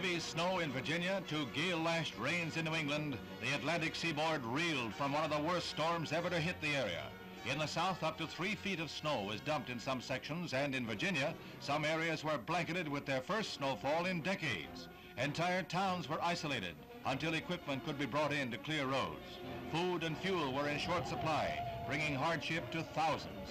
heavy snow in Virginia to gale-lashed rains in New England, the Atlantic seaboard reeled from one of the worst storms ever to hit the area. In the south, up to 3 feet of snow was dumped in some sections, and in Virginia, some areas were blanketed with their first snowfall in decades. Entire towns were isolated until equipment could be brought in to clear roads. Food and fuel were in short supply, bringing hardship to thousands.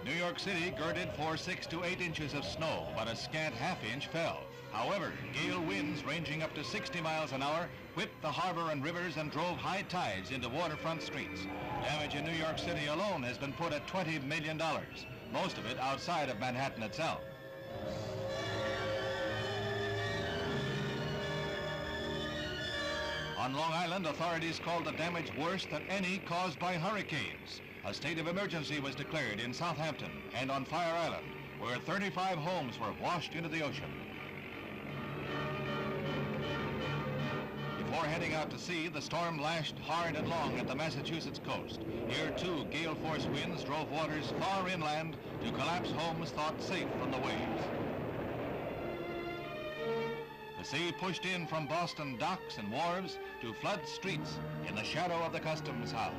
New York City girded for 6 to 8 inches of snow, but a scant half-inch fell. However, gale winds ranging up to 60 miles an hour whipped the harbor and rivers and drove high tides into waterfront streets. Damage in New York City alone has been put at $20 million, most of it outside of Manhattan itself. On Long Island, authorities called the damage worse than any caused by hurricanes. A state of emergency was declared in Southampton and on Fire Island, where 35 homes were washed into the ocean. Before heading out to sea, the storm lashed hard and long at the Massachusetts coast. Here, too, gale-force winds drove waters far inland to collapse homes thought safe from the waves. The sea pushed in from Boston docks and wharves to flood streets in the shadow of the Customs House.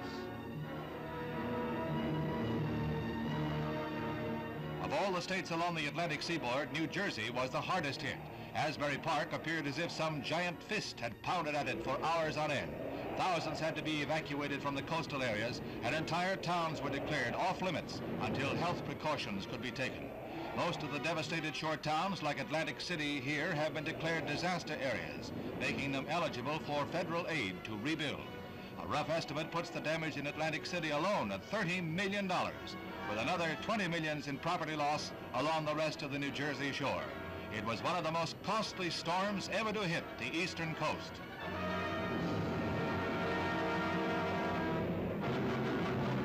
Of all the states along the Atlantic seaboard, New Jersey was the hardest hit. Asbury Park appeared as if some giant fist had pounded at it for hours on end. Thousands had to be evacuated from the coastal areas, and entire towns were declared off limits until health precautions could be taken. Most of the devastated shore towns, like Atlantic City here, have been declared disaster areas, making them eligible for federal aid to rebuild. A rough estimate puts the damage in Atlantic City alone at $30 million, with another $20 million in property loss along the rest of the New Jersey shore. It was one of the most costly storms ever to hit the eastern coast.